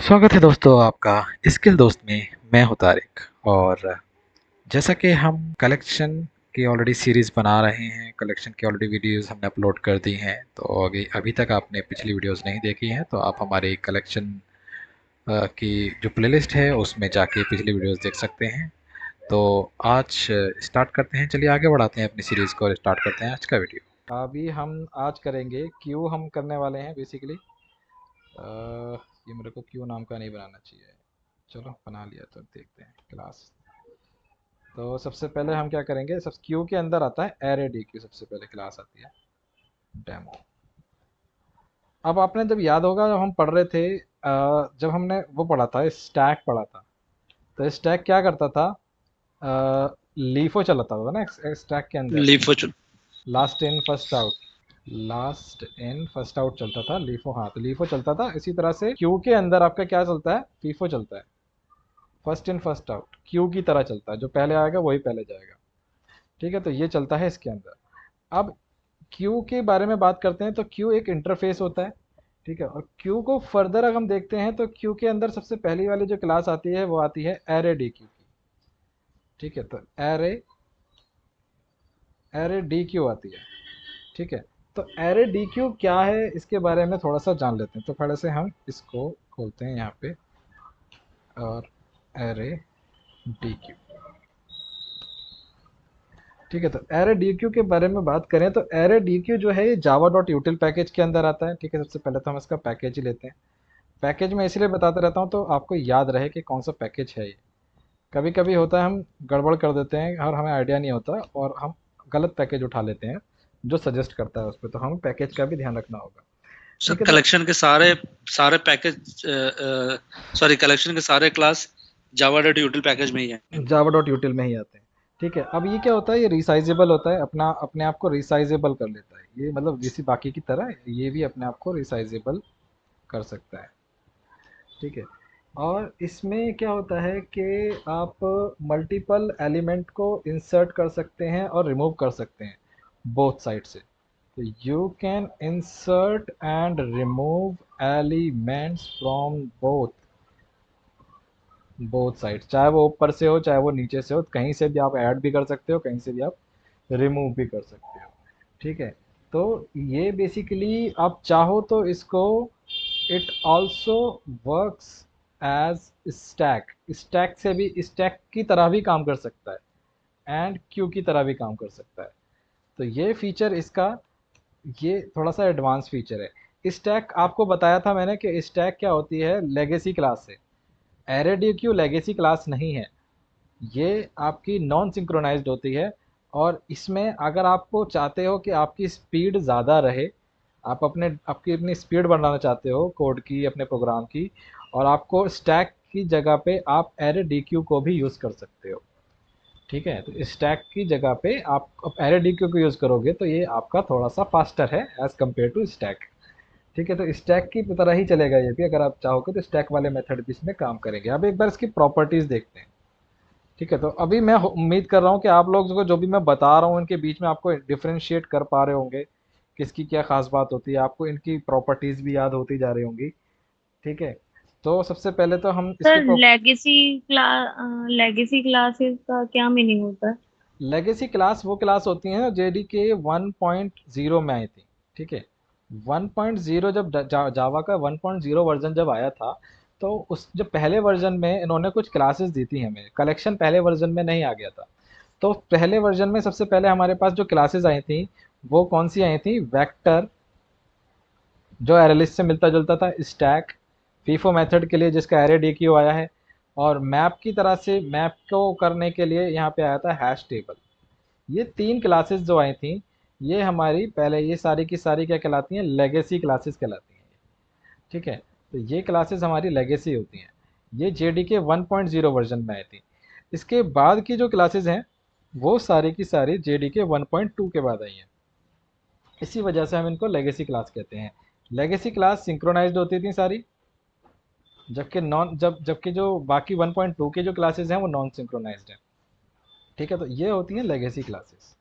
स्वागत है दोस्तों आपका स्किल दोस्त में। मैं हूं तारिक। और जैसा कि हम कलेक्शन की ऑलरेडी सीरीज़ बना रहे हैं, कलेक्शन की ऑलरेडी वीडियोस हमने अपलोड कर दी हैं। तो अभी अभी तक आपने पिछली वीडियोस नहीं देखी हैं तो आप हमारी कलेक्शन की जो प्लेलिस्ट है उसमें जाके पिछली वीडियोस देख सकते हैं। तो आज स्टार्ट करते हैं, चलिए आगे बढ़ाते हैं अपनी सीरीज़ को और स्टार्ट करते हैं आज का वीडियो। अभी हम आज करेंगे क्यू, हम करने वाले हैं बेसिकली। ये मेरे को क्यू नाम का नहीं बनाना चाहिए, चलो बना लिया। तो देखते हैं क्लास। तो सबसे पहले हम क्या करेंगे, सब क्यू के अंदर आता है एरे डी क्यू। सबसे पहले क्लास आती है डेमो। अब आपने जब याद होगा जब हम पढ़ रहे थे, जब हमने वो पढ़ा था, स्टैक पढ़ा था। तो स्टैक क्या करता था, लीफो चलाता था ना स्टैक के अंदर। लीफो चुन। Last in first out, last in first out चलता था लीफो। हाँ, तो लीफो चलता था। इसी तरह से क्यू के अंदर आपका क्या चलता है, फीफो चलता है। First in first out Q की तरह चलता है, जो पहले आएगा वही पहले जाएगा। ठीक है, तो ये चलता है इसके अंदर। अब क्यू के बारे में बात करते हैं तो क्यू एक इंटरफेस होता है। ठीक है, और क्यू को फर्दर अगर हम देखते हैं तो क्यू के अंदर सबसे पहली वाली जो क्लास आती है वो आती है एरे डी क्यू की। ठीक है, तो एरे एरे डी क्यू आती है। ठीक है, तो एरे डी क्यू क्या है इसके बारे में थोड़ा सा जान लेते हैं। तो पहले से हम इसको खोलते हैं यहाँ पे, और एरे डी क्यू। ठीक है, तो एरे डी क्यू के बारे में बात करें तो एरे डी क्यू जो है ये जावा डॉट यूटिल पैकेज के अंदर आता है। ठीक है, सबसे पहले तो हम इसका पैकेज ही लेते हैं। पैकेज में इसलिए बताते रहता हूँ तो आपको याद रहे कि कौन सा पैकेज है ये। कभी कभी होता है हम गड़बड़ कर देते हैं और हमें आइडिया नहीं होता और हम गलत पैकेज उठा लेते हैं जो सजेस्ट करता है उस पर। तो हमें पैकेज का भी ध्यान रखना होगा। सर ठीक है, तो कलेक्शन के सारे सारे पैकेज, सॉरी, कलेक्शन के सारे क्लास जावा डॉट यूटिल पैकेज में ही है। जावा डॉट यूटिल में ही आते हैं। ठीक है, अब ये क्या होता है, ये रिसाइजेबल होता है, अपना अपने आप को रिसाइजेबल कर लेता है ये। मतलब जैसे बाकी की तरह ये भी अपने आप को रिसाइजेबल कर सकता है। ठीक है, और इसमें क्या होता है कि आप मल्टीपल एलिमेंट को इंसर्ट कर सकते हैं और रिमूव कर सकते हैं बोथ साइड से। तो you can insert and remove elements from both both side, चाहे वो ऊपर से हो चाहे वो नीचे से हो, कहीं से भी आप ऐड भी कर सकते हो, कहीं से भी आप रिमूव भी कर सकते हो। ठीक है, तो ये बेसिकली आप चाहो तो इसको, it also works as stack. Stack से भी, स्टैक की तरह भी काम कर सकता है एंड क्यू की तरह भी काम कर सकता है। तो ये फीचर इसका, ये थोड़ा सा एडवांस फीचर है। स्टैक आपको बताया था मैंने कि स्टैक क्या होती है, लेगेसी क्लास से। एरेडीक्यू लेगेसी क्लास नहीं है, ये आपकी नॉन सिंक्रोनाइज्ड होती है। और इसमें अगर आपको चाहते हो कि आपकी स्पीड ज़्यादा रहे, आप अपनी स्पीड बढ़ाना चाहते हो कोड की, अपने प्रोग्राम की, और आपको स्टैक की जगह पे आप एरे डी क्यू को भी यूज़ कर सकते हो। ठीक है, तो स्टैक की जगह पे आप एरे डी क्यू को यूज़ करोगे तो ये आपका थोड़ा सा फास्टर है एज़ कम्पेयर टू स्टैक। ठीक है, तो स्टैक की तरह ही चलेगा ये भी। अगर आप चाहोगे तो स्टैक वाले मेथड भी इसमें काम करेंगे। अब एक बार इसकी प्रॉपर्टीज़ देखते हैं। ठीक है, तो अभी मैं उम्मीद कर रहा हूँ कि आप लोग को जो भी मैं बता रहा हूँ इनके बीच में आपको डिफरेंशिएट कर पा रहे होंगे, किसकी क्या खास बात होती है, आपको इनकी प्रॉपर्टीज भी याद होती जा रही होंगी। ठीक है, तो सबसे पहले तो हम इसकी सर लेगेसी क्लासेस का क्या मीनिंग होता है? लेगेसी क्लास वो क्लास होती हैं जेडी के 1.0 में आई थी। ठीक है, 1.0 जब जावा का 1.0 वर्जन जब आया था, तो उस जब पहले वर्जन में इन्होंने कुछ क्लासेस दी थी हमें। कलेक्शन पहले वर्जन में नहीं आ गया था। तो पहले वर्जन में सबसे पहले हमारे पास जो क्लासेस आई थी वो कौन सी आई थी, वेक्टर जो एरेलिस्ट से मिलता जुलता था, स्टैक फीफो मेथड के लिए जिसका एरे डी क्यू आया है, और मैप की तरह से मैप को करने के लिए यहाँ पे आया था हैश टेबल। ये तीन क्लासेस जो आई थी, ये हमारी पहले, ये सारी की सारी क्या कहलाती हैं, लेगेसी क्लासेस कहलाती हैं। ठीक है, तो ये क्लासेस हमारी लेगेसी होती हैं। ये जेडी के 1.0 वर्जन में आई थी। इसके बाद की जो क्लासेस हैं वो सारी की सारी जेडी के 1.2 के बाद आई हैं। इसी वजह से हम इनको लेगेसी क्लास कहते हैं। लेगेसी क्लास सिंक्रोनाइज्ड होती थी सारी, जबकि नॉन जबकि जो बाकी 1.2 के जो क्लासेस हैं वो नॉन सिंक्रोनाइज्ड हैं। ठीक है, तो ये होती हैं लेगेसी क्लासेस।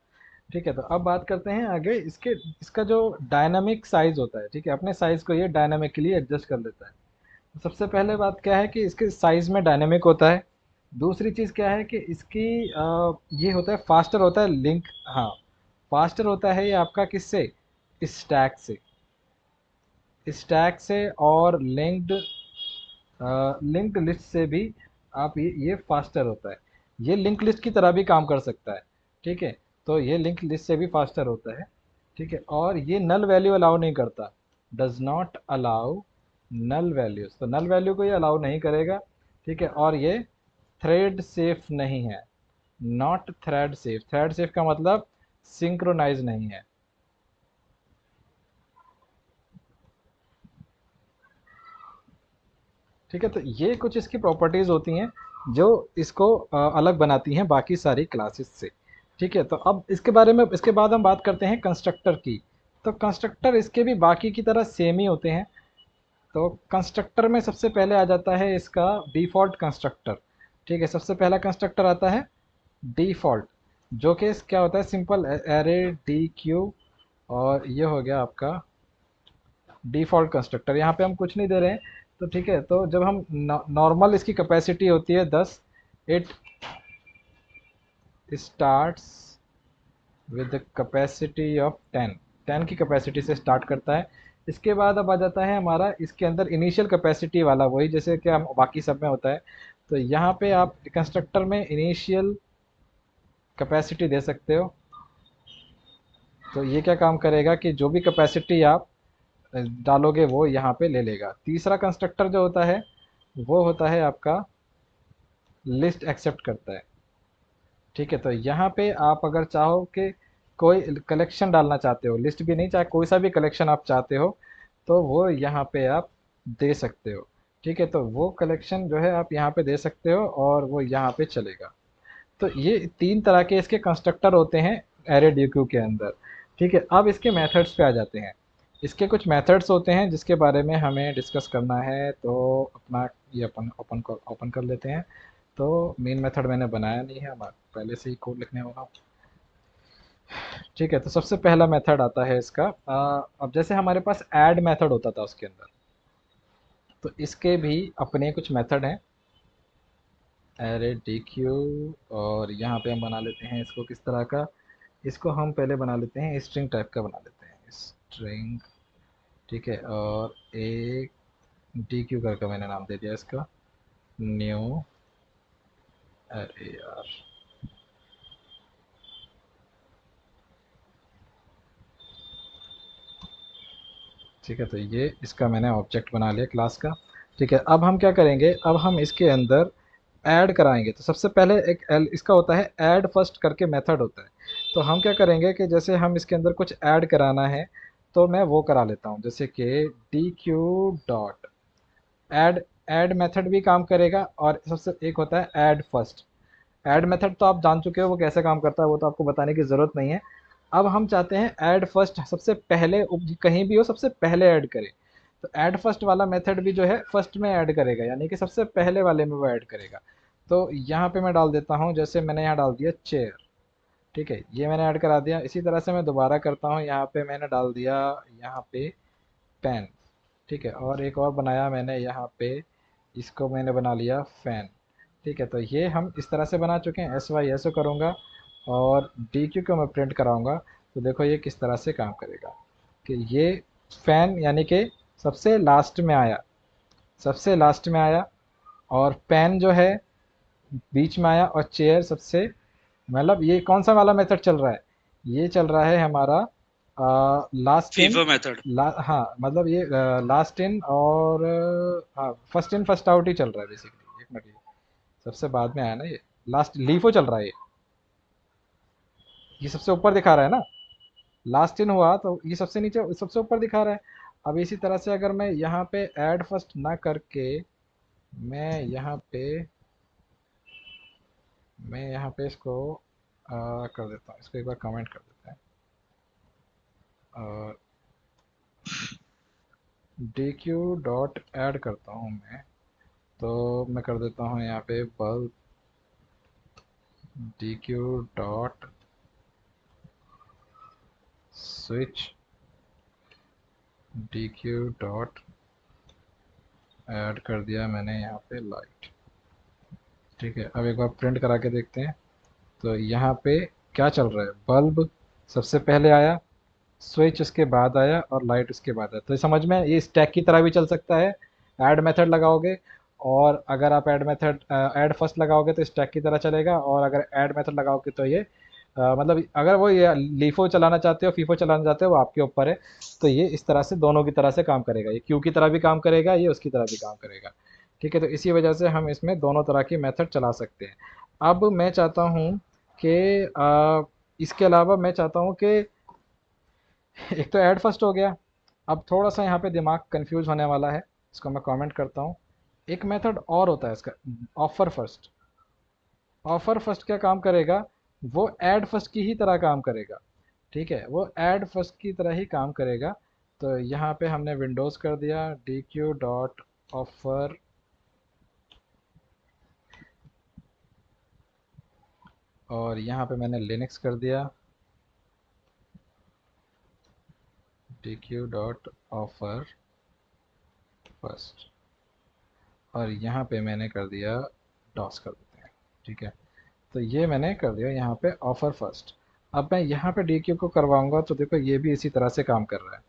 ठीक है, तो अब बात करते हैं आगे इसके, इसका जो डायनामिक साइज होता है। ठीक है, अपने साइज को ये डायनामिकली एडजस्ट कर लेता है। सबसे पहले बात क्या है कि इसके साइज में डायनेमिक होता है। दूसरी चीज़ क्या है कि इसकी ये होता है फास्टर होता है लिंक। हाँ, फास्टर होता है ये आपका किससे, स्टैक से, स्टैक से और लिंक्ड लिस्ट से भी आप ये फास्टर होता है। ये लिंक लिस्ट की तरह भी काम कर सकता है। ठीक है, तो ये लिंक लिस्ट से भी फास्टर होता है। ठीक है, और ये नल वैल्यू अलाउ नहीं करता, does not allow null values, तो नल वैल्यू को ये अलाउ नहीं करेगा। ठीक है, और ये थ्रेड सेफ नहीं है, not thread safe. Thread safe का मतलब सिंक्रोनाइज नहीं है। ठीक है, तो ये कुछ इसकी प्रॉपर्टीज़ होती हैं जो इसको अलग बनाती हैं बाकी सारी क्लासेस से। ठीक है, तो अब इसके बारे में, इसके बाद हम बात करते हैं कंस्ट्रक्टर की। तो कंस्ट्रक्टर इसके भी बाकी की तरह सेम ही होते हैं। तो कंस्ट्रक्टर में सबसे पहले आ जाता है इसका डिफ़ॉल्ट कंस्ट्रक्टर। ठीक है, सबसे पहला कंस्ट्रक्टर आता है डिफ़ॉल्ट, जो कि क्या होता है, सिंपल एरे डी क्यू, और ये हो गया आपका डिफ़ॉल्ट कंस्ट्रक्टर। यहाँ पे हम कुछ नहीं दे रहे हैं। तो ठीक है, तो जब हम नॉर्मल इसकी कैपेसिटी होती है 10, it starts with capacity of 10, 10 की कैपेसिटी से स्टार्ट करता है। इसके बाद अब आ जाता है हमारा इसके अंदर इनिशियल कैपेसिटी वाला, वही जैसे कि हम बाकी सब में होता है। तो यहाँ पे आप कंस्ट्रक्टर में इनिशियल कैपेसिटी दे सकते हो। तो ये क्या काम करेगा कि जो भी कैपेसिटी आप डालोगे वो यहाँ पे ले लेगा। तीसरा कंस्ट्रक्टर जो होता है वो होता है आपका लिस्ट एक्सेप्ट करता है। ठीक है, तो यहाँ पे आप अगर चाहो कि कोई कलेक्शन डालना चाहते हो, लिस्ट भी नहीं, चाहे कोई सा भी कलेक्शन आप चाहते हो, तो वो यहाँ पे आप दे सकते हो। ठीक है, तो वो कलेक्शन जो है आप यहाँ पे दे सकते हो और वो यहाँ पे चलेगा। तो ये तीन तरह के इसके कंस्ट्रक्टर होते हैं एरे डीक्यू के अंदर। ठीक है, अब इसके मेथड्स पे आ जाते हैं। इसके कुछ मेथड्स होते हैं जिसके बारे में हमें डिस्कस करना है, तो अपना ये अपन ओपन कर लेते हैं। तो मेन मेथड मैंने बनाया नहीं है, हमारे पहले से ही कोड लिखने होगा। ठीक है, तो सबसे पहला मेथड आता है इसका अब जैसे हमारे पास ऐड मेथड होता था उसके अंदर, तो इसके भी अपने कुछ मेथड हैं, एरे डी क्यू। और यहाँ पे हम बना लेते हैं इसको किस तरह का, इसको हम पहले बना लेते हैं स्ट्रिंग टाइप का बना लेते हैं, स्ट्रिंग। ठीक है, और एक डी क्यू करके मैंने नाम दे दिया इसका, न्यू एरे यार। ठीक है, तो ये इसका मैंने ऑब्जेक्ट बना लिया क्लास का। ठीक है, अब हम क्या करेंगे, अब हम इसके अंदर ऐड कराएंगे। तो सबसे पहले एक एल इसका होता है, ऐड फर्स्ट करके मेथड होता है। तो हम क्या करेंगे कि जैसे हम इसके अंदर कुछ ऐड कराना है, तो मैं वो करा लेता हूँ, जैसे कि D Q dot add. Add method भी काम करेगा, और सबसे एक होता है ऐड फर्स्ट। ऐड मेथड तो आप जान चुके हो वो कैसे काम करता है, वो तो आपको बताने की ज़रूरत नहीं है। अब हम चाहते हैं ऐड फर्स्ट सबसे पहले, कहीं भी हो सबसे पहले ऐड करे। तो ऐड फर्स्ट वाला मेथड भी जो है फर्स्ट में ऐड करेगा, यानी कि सबसे पहले वाले में वो ऐड करेगा। तो यहाँ पे मैं डाल देता हूँ, जैसे मैंने यहाँ डाल दिया चेयर। ठीक है, ये मैंने ऐड करा दिया। इसी तरह से मैं दोबारा करता हूँ, यहाँ पे मैंने डाल दिया, यहाँ पे पेन। ठीक है, और एक और बनाया मैंने यहाँ पे, इसको मैंने बना लिया फैन। ठीक है, तो ये हम इस तरह से बना चुके हैं। एस वाई ऐसे करूँगा और डी क्यू को मैं प्रिंट कराऊँगा। तो देखो ये किस तरह से काम करेगा कि ये फैन यानी कि सबसे लास्ट में आया, सबसे लास्ट में आया, और पेन जो है बीच में आया, और चेयर सबसे, मतलब ये कौन सा वाला मेथड चल रहा है, ये चल रहा है हमारा लास्ट इन। FIFO method. हाँ, मतलब ये लास्ट इन और हाँ, फर्स्ट इन फर्स्ट आउट ही चल रहा है बेसिकली। एक मिनट, ये सबसे बाद में आया ना, ये लास्ट लीफो चल रहा है। ये सबसे ऊपर दिखा रहा है ना, लास्ट इन हुआ तो ये सबसे नीचे सबसे ऊपर दिखा रहा है। अब इसी तरह से अगर मैं यहाँ पे ऐड फर्स्ट ना करके, मैं यहाँ पे इसको कर देता हूँ, इसको एक बार कमेंट कर देते हैं, और डी क्यू डॉट ऐड करता हूँ मैं। तो मैं कर देता हूँ यहाँ पे bulb D Q dot switch D Q dot add कर दिया मैंने यहाँ पे लाइट। ठीक है, अब एक बार प्रिंट करा के देखते हैं। तो यहाँ पे क्या चल रहा है, बल्ब सबसे पहले आया, स्विच उसके बाद आया और लाइट उसके बाद आया। तो समझ में ये स्टैक की तरह भी चल सकता है। ऐड मेथड लगाओगे और अगर आप ऐड फर्स्ट लगाओगे तो स्टैक की तरह चलेगा, और अगर ऐड मेथड लगाओगे तो ये मतलब अगर वो ये लीफो चलाना चाहते हो फीफो चलाना चाहते हो वो आपके ऊपर है। तो ये इस तरह से दोनों की तरह से काम करेगा, ये क्यू की तरह भी काम करेगा, ये उसकी तरह भी काम करेगा। ठीक है, तो इसी वजह से हम इसमें दोनों तरह की मेथड चला सकते हैं। अब मैं चाहता हूँ कि इसके अलावा मैं चाहता हूँ कि एक तो ऐड फर्स्ट हो गया। अब थोड़ा सा यहाँ पे दिमाग कंफ्यूज होने वाला है, इसको मैं कमेंट करता हूँ। एक मेथड और होता है इसका, ऑफर फर्स्ट। ऑफर फर्स्ट क्या काम करेगा, वो ऐड फर्स्ट की ही तरह काम करेगा। ठीक है, वो ऐड फर्स्ट की तरह ही काम करेगा। तो यहाँ पे हमने विंडोज़ कर दिया dq.offer, और यहाँ पे मैंने लिनक्स कर दिया dq.offer फर्स्ट, और यहाँ पे मैंने कर दिया डॉस कर देते हैं। ठीक है, तो ये मैंने कर दिया यहाँ पे ऑफर फर्स्ट। अब मैं यहाँ पे डी क्यू को करवाऊंगा तो देखो ये भी इसी तरह से काम कर रहा है।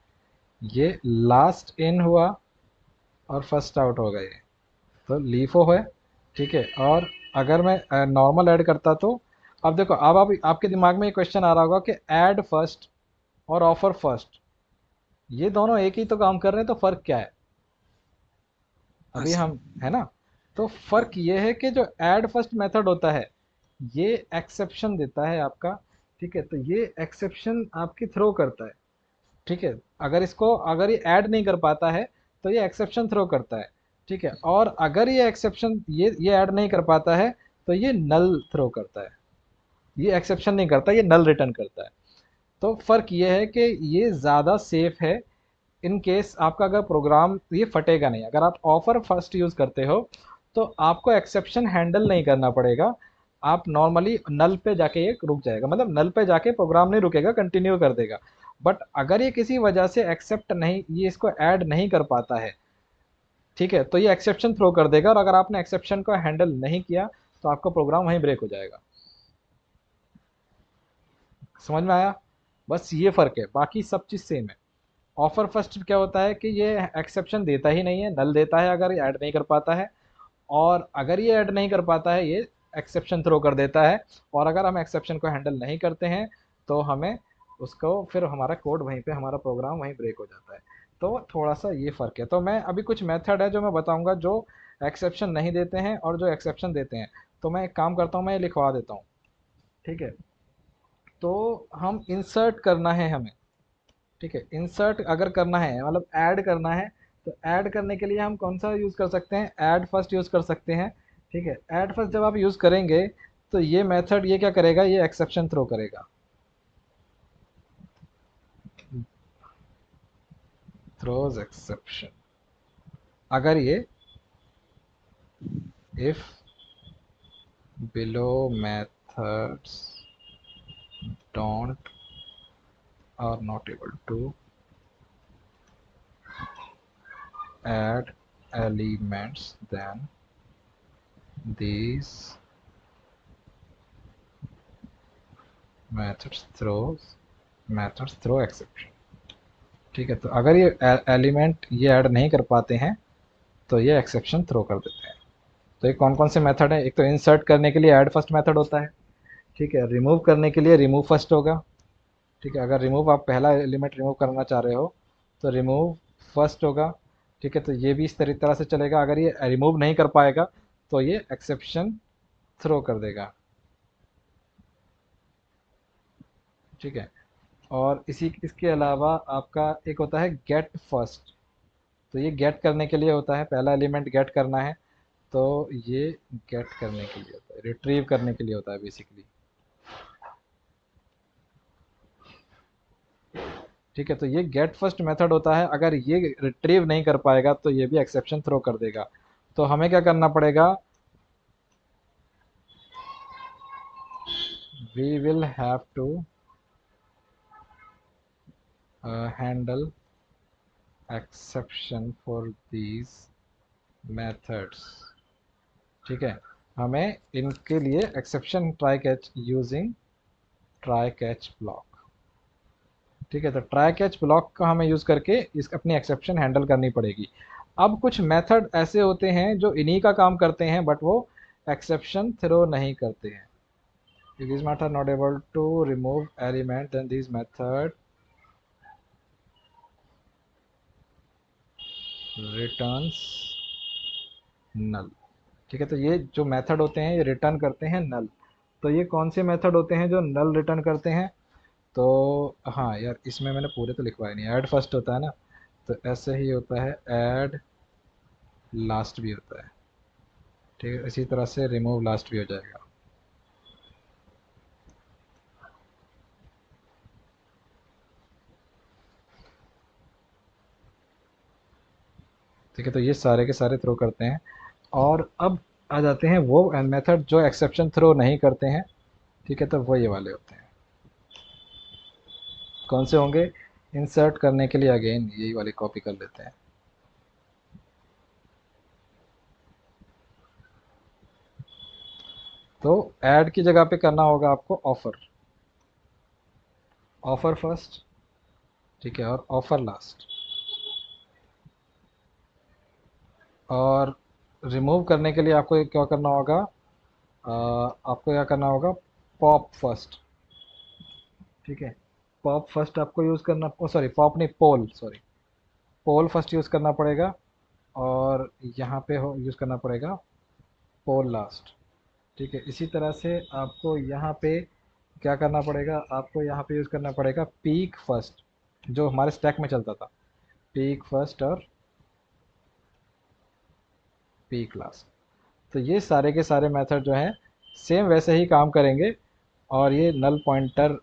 ये लास्ट इन हुआ और फर्स्ट आउट हो गए, तो लीफो है। ठीक है, और अगर मैं नॉर्मल ऐड करता तो अब देखो, अब आप आपके दिमाग में ये क्वेश्चन आ रहा होगा कि ऐड फर्स्ट और ऑफर फर्स्ट ये दोनों एक ही तो काम कर रहे हैं, तो फ़र्क क्या है। हाँ अभी सर। हम है ना, तो फ़र्क ये है कि जो ऐड फर्स्ट मेथड होता है ये एक्सेप्शन देता है आपका। ठीक है, तो ये एक्सेप्शन आपकी थ्रो करता है। ठीक है, अगर ये ऐड नहीं कर पाता है तो ये एक्सेप्शन थ्रो करता है। ठीक है, और अगर ये एक्सेप्शन ये ऐड नहीं कर पाता है तो ये नल थ्रो करता है। ये एक्सेप्शन नहीं करता, ये नल रिटर्न करता है। तो फ़र्क ये है कि ये ज़्यादा सेफ है। इन केस आपका अगर प्रोग्राम ये फटेगा नहीं, अगर आप ऑफर फर्स्ट यूज़ करते हो तो आपको एक्सेप्शन हैंडल नहीं करना पड़ेगा। आप नॉर्मली नल पे जाके ये रुक जाएगा, मतलब नल पे जाके प्रोग्राम नहीं रुकेगा, कंटिन्यू कर देगा। बट अगर ये किसी वजह से एक्सेप्ट नहीं, ये इसको ऐड नहीं कर पाता है, ठीक है, तो ये एक्सेप्शन थ्रो कर देगा, और अगर आपने एक्सेप्शन को हैंडल नहीं किया तो आपका प्रोग्राम वहीं ब्रेक हो जाएगा। समझ में आया, बस ये फ़र्क है, बाकी सब चीज़ सेम है। ऑफर फर्स्ट क्या होता है कि ये एक्सेप्शन देता ही नहीं है, नल देता है अगर ऐड नहीं कर पाता है, और अगर ये ऐड नहीं कर पाता है ये एक्सेप्शन थ्रो कर देता है। और अगर हम एक्सेप्शन को हैंडल नहीं करते हैं तो हमें उसको फिर हमारा कोड वहीं पे, हमारा प्रोग्राम वहीं ब्रेक हो जाता है। तो थोड़ा सा ये फ़र्क है। तो मैं अभी कुछ मेथड है जो मैं बताऊंगा जो एक्सेप्शन नहीं देते हैं और जो एक्सेप्शन देते हैं। तो मैं एक काम करता हूँ, मैं ये लिखवा देता हूँ। ठीक है, तो हम इंसर्ट करना है हमें। ठीक है, इंसर्ट अगर करना है मतलब ऐड करना है, तो ऐड करने के लिए हम कौन सा यूज़ कर सकते हैं, ऐड फर्स्ट यूज़ कर सकते हैं। ठीक है, ऐड फर्स्ट जब आप यूज़ करेंगे तो ये मेथड ये क्या करेगा, ये एक्सेप्शन थ्रो करेगा। थ्रोज एक्सेप्शन, अगर ये if below methods don't are not able to add elements then these methods throw exception। ठीक है, तो अगर ये एलिमेंट ये ऐड नहीं कर पाते हैं तो ये एक्सेप्शन थ्रो कर देते हैं। तो ये कौन कौन से मेथड है, एक तो इंसर्ट करने के लिए ऐड फर्स्ट मेथड होता है। ठीक है, रिमूव करने के लिए रिमूव फर्स्ट होगा। ठीक है, अगर रिमूव आप पहला एलिमेंट रिमूव करना चाह रहे हो तो रिमूव फर्स्ट होगा। ठीक है, तो ये भी इस तरह से चलेगा, अगर ये रिमूव नहीं कर पाएगा तो ये एक्सेप्शन थ्रो कर देगा। ठीक है, और इसके अलावा आपका एक होता है गेट फर्स्ट। तो ये गेट करने के लिए होता है, पहला एलिमेंट गेट करना है तो ये गेट करने के लिए होता है, रिट्रीव करने के लिए होता है बेसिकली। ठीक है, तो ये गेट फर्स्ट मेथड होता है, अगर ये रिट्रीव नहीं कर पाएगा तो ये भी एक्सेप्शन थ्रो कर देगा। तो हमें क्या करना पड़ेगा, we will have to handle exception for these methods, ठीक है। हमें इनके लिए exception try catch using try catch block, ठीक है। तो ट्राई कैच ब्लॉक का हमें यूज़ करके इस अपनी एक्सेप्शन हैंडल करनी पड़ेगी। अब कुछ मेथड ऐसे होते हैं जो इन्हीं का काम करते हैं बट वो एक्सेप्शन थ्रो नहीं करते हैं। If these method are not able to remove element, then these method returns null, ठीक है। तो ये जो मेथड होते हैं ये रिटर्न करते हैं नल। तो ये कौन से मेथड होते हैं जो नल रिटर्न करते हैं? तो हाँ यार, इसमें मैंने पूरे तो लिखवाए नहीं। ऐड फर्स्ट होता है ना, तो ऐसे ही होता है, ऐड लास्ट भी होता है, ठीक है। इसी तरह से रिमूव लास्ट भी हो जाएगा। ठीक है, तो ये सारे के सारे थ्रो करते हैं। और अब आ जाते हैं वो मेथड जो एक्सेप्शन थ्रो नहीं करते हैं, ठीक है। तो वो ये वाले होते हैं। कौन से होंगे? इंसर्ट करने के लिए अगेन यही वाली कॉपी कर लेते हैं। तो ऐड की जगह पे करना होगा आपको ऑफर, ऑफर फर्स्ट, ठीक है, और ऑफर लास्ट। और रिमूव करने के लिए आपको क्या करना होगा? आपको क्या करना होगा? पॉप फर्स्ट, ठीक है। पॉप फर्स्ट आपको यूज़ करना, ओ सॉरी पॉप नहीं, पोल, सॉरी, पोल फर्स्ट यूज़ करना पड़ेगा। और यहाँ पे हो यूज़ करना पड़ेगा पोल लास्ट, ठीक है। इसी तरह से आपको यहाँ पे क्या करना पड़ेगा? आपको यहाँ पे यूज़ करना पड़ेगा पीक फर्स्ट, जो हमारे स्टैक में चलता था, पीक फर्स्ट और पीक लास्ट। तो ये सारे के सारे मेथड जो हैं सेम वैसे ही काम करेंगे, और ये नल पॉइंटर,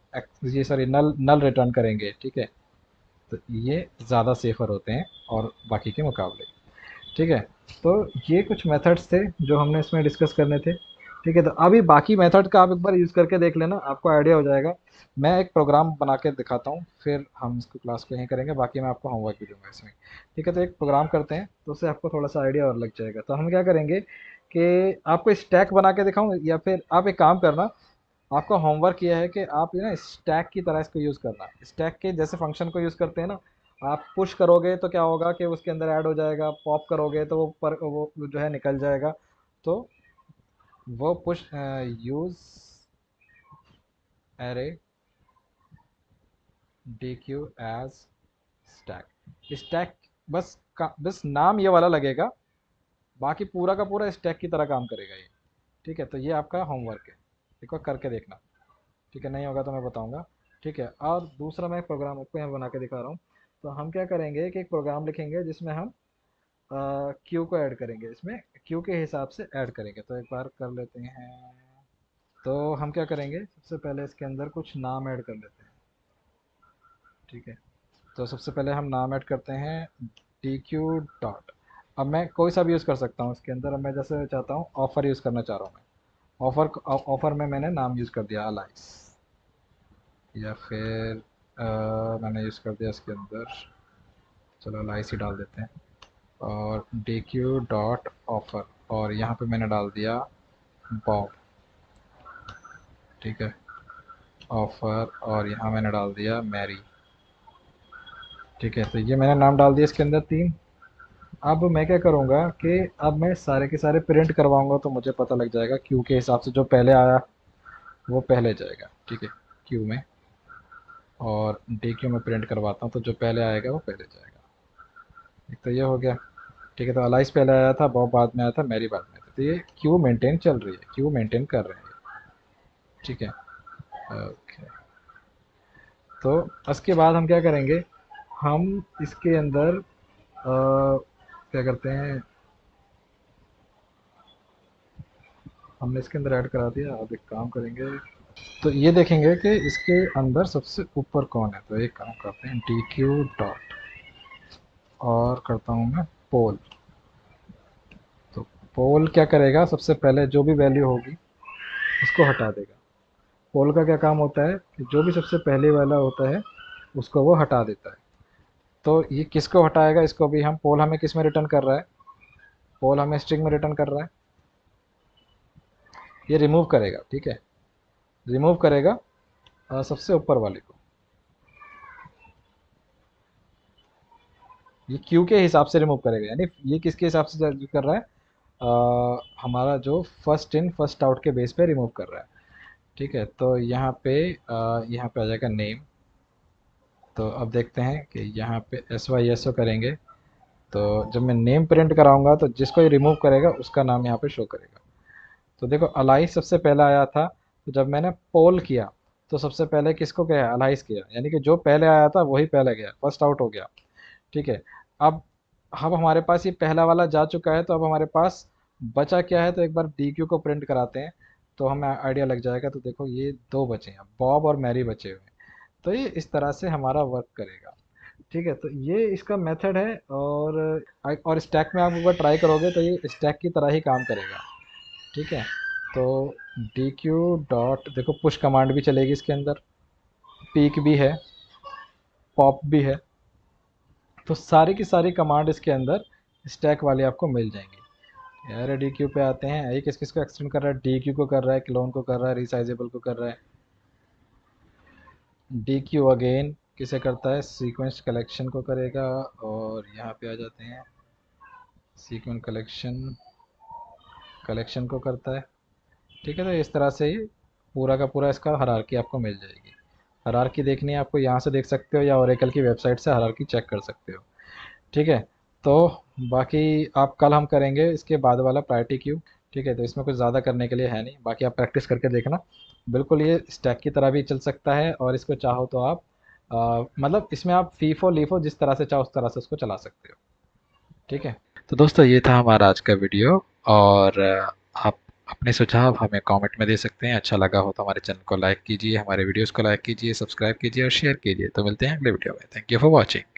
ये सॉरी नल नल रिटर्न करेंगे, ठीक है। तो ये ज़्यादा सेफर होते हैं और बाकी के मुकाबले, ठीक है। तो ये कुछ मेथड्स थे जो हमने इसमें डिस्कस करने थे, ठीक है। तो अभी बाकी मेथड का आप एक बार यूज़ करके देख लेना, आपको आइडिया हो जाएगा। मैं एक प्रोग्राम बना के दिखाता हूँ, फिर हम इसको क्लास को यहीं करेंगे, बाकी मैं आपको होमवर्क भी दूंगा इसमें, ठीक है। तो एक प्रोग्राम करते हैं तो उससे आपको थोड़ा सा आइडिया और लग जाएगा। तो हम क्या करेंगे कि आपको स्टैक बना के दिखाऊँ, या फिर आप एक काम करना, आपका होमवर्क ये है कि आप ये ना स्टैक की तरह इसको यूज़ करना। स्टैक के जैसे फंक्शन को यूज़ करते हैं ना, आप पुश करोगे तो क्या होगा कि उसके अंदर ऐड हो जाएगा, पॉप करोगे तो वो जो है निकल जाएगा। तो वो push use array d q as stack. Stack बस नाम ये वाला लगेगा, बाकी पूरा का पूरा स्टैक की तरह काम करेगा ये, ठीक है। तो ये आपका होमवर्क है, एक बार करके देखना, ठीक है। नहीं होगा तो मैं बताऊंगा, ठीक है। और दूसरा मैं प्रोग्राम आपको यहाँ बना के दिखा रहा हूँ। तो हम क्या करेंगे कि एक प्रोग्राम लिखेंगे जिसमें हम क्यू को ऐड करेंगे, इसमें क्यू के हिसाब से ऐड करेंगे। तो एक बार कर लेते हैं। तो हम क्या करेंगे, सबसे पहले इसके अंदर कुछ नाम ऐड कर लेते हैं, ठीक है। तो सबसे पहले हम नाम ऐड करते हैं डी क्यू डॉट। अब मैं कोई सा भी यूज़ कर सकता हूँ इसके अंदर। अब मैं जैसे चाहता हूँ ऑफ़र यूज़ करना चाह रहा हूँ मैं, ऑफ़र में मैंने नाम यूज़ कर दिया अलाइस, या फिर मैंने यूज़ कर दिया इसके अंदर, चलो अलाइस ही डाल देते हैं। और डी क्यू डॉट ऑफ़र, और यहाँ पे मैंने डाल दिया बॉब, ठीक है, ऑफ़र। और यहाँ मैंने डाल दिया मैरी, ठीक है। तो ये मैंने नाम डाल दिया इसके अंदर 3। अब मैं क्या करूँगा कि अब मैं सारे के सारे प्रिंट करवाऊँगा, तो मुझे पता लग जाएगा क्यू के हिसाब से जो पहले आया वो पहले जाएगा, ठीक है, क्यू में। और डी क्यू में प्रिंट करवाता हूँ तो जो पहले आएगा वो पहले जाएगा। एक तो ये हो गया, ठीक है। तो अलाइस पहले आया था, बॉब बाद में आया था, मैरी बाद में आया था। तो ये क्यू मेंटेन चल रही है, क्यू मेंटेन कर रहे हैं, ठीक है। ओके, तो उसके बाद हम क्या करेंगे, हम इसके अंदर क्या करते हैं, हमने इसके अंदर ऐड करा दिया। अब एक काम करेंगे, तो ये देखेंगे कि इसके अंदर सबसे ऊपर कौन है। तो एक काम करते हैं डी क्यू डॉट, और करता हूँ मैं पोल। तो पोल क्या करेगा, सबसे पहले जो भी वैल्यू होगी उसको हटा देगा। पोल का क्या काम होता है कि जो भी सबसे पहले वाला होता है उसको वो हटा देता है। तो ये किसको हटाएगा, इसको भी हम, पोल हमें किस में रिटर्न कर रहा है, पोल हमें स्ट्रिंग में रिटर्न कर रहा है, ये रिमूव करेगा, ठीक है, रिमूव करेगा सबसे ऊपर वाले को, ये क्यू के हिसाब से रिमूव करेगा, यानी ये किसके हिसाब से कर रहा है, हमारा जो फर्स्ट इन फर्स्ट आउट के बेस पे रिमूव कर रहा है, ठीक है। तो यहाँ पे आ जाएगा नेम। तो अब देखते हैं कि यहाँ पे SYSO करेंगे, तो जब मैं नेम प्रिंट कराऊंगा तो जिसको ये रिमूव करेगा उसका नाम यहाँ पे शो करेगा। तो देखो अलाइस सबसे पहला आया था, तो जब मैंने पोल किया तो सबसे पहले किसको गया, अलाइस किया, यानी कि जो पहले आया था वही पहले गया, फर्स्ट आउट हो गया, ठीक है। अब हमारे पास ये पहला वाला जा चुका है, तो अब हमारे पास बचा क्या है, तो एक बार DQ को प्रिंट कराते हैं तो हमें आइडिया लग जाएगा। तो देखो ये दो बचे हैं, बॉब और मैरी बचे हुए हैं, तो ये इस तरह से हमारा वर्क करेगा, ठीक है। तो ये इसका मेथड है, और स्टैक में आप एक बार ट्राई करोगे तो ये स्टैक की तरह ही काम करेगा, ठीक है। तो DQ डॉट, देखो पुश कमांड भी चलेगी इसके अंदर, पीक भी है, पॉप भी है, तो सारी की सारी कमांड इसके अंदर स्टैक वाली आपको मिल जाएंगी। यार DQ पे आते हैं, ये किस किस को एक्सटेंड कर रहा है, DQ को कर रहा है, क्लोन को कर रहा है, रिसाइजेबल को कर रहा है। DQ अगेन किसे करता है, सीक्वेंस कलेक्शन को करेगा, और यहाँ पे आ जाते हैं, सीक्वेंस कलेक्शन को करता है, ठीक है। तो इस तरह से ये पूरा का पूरा इसका हायरार्की आपको मिल जाएगी। हायरार्की देखनी है आपको, यहाँ से देख सकते हो या ओरेकल की वेबसाइट से हायरार्की चेक कर सकते हो, ठीक है। तो बाकी आप कल हम करेंगे इसके बाद वाला प्रायोरिटी क्यू, ठीक है। तो इसमें कुछ ज़्यादा करने के लिए है नहीं, बाकी आप प्रैक्टिस करके देखना, बिल्कुल ये स्टैक की तरह भी चल सकता है, और इसको चाहो तो आप मतलब इसमें आप फीफो लीफो जिस तरह से चाहो उस तरह से उसको चला सकते हो, ठीक है। तो दोस्तों ये था हमारा आज का वीडियो, और आप अपने सुझाव हमें कमेंट में दे सकते हैं। अच्छा लगा हो तो हमारे चैनल को लाइक कीजिए, हमारे वीडियोस को लाइक कीजिए, सब्सक्राइब कीजिए और शेयर कीजिए। तो मिलते हैं अगले वीडियो में। Thank you for watching.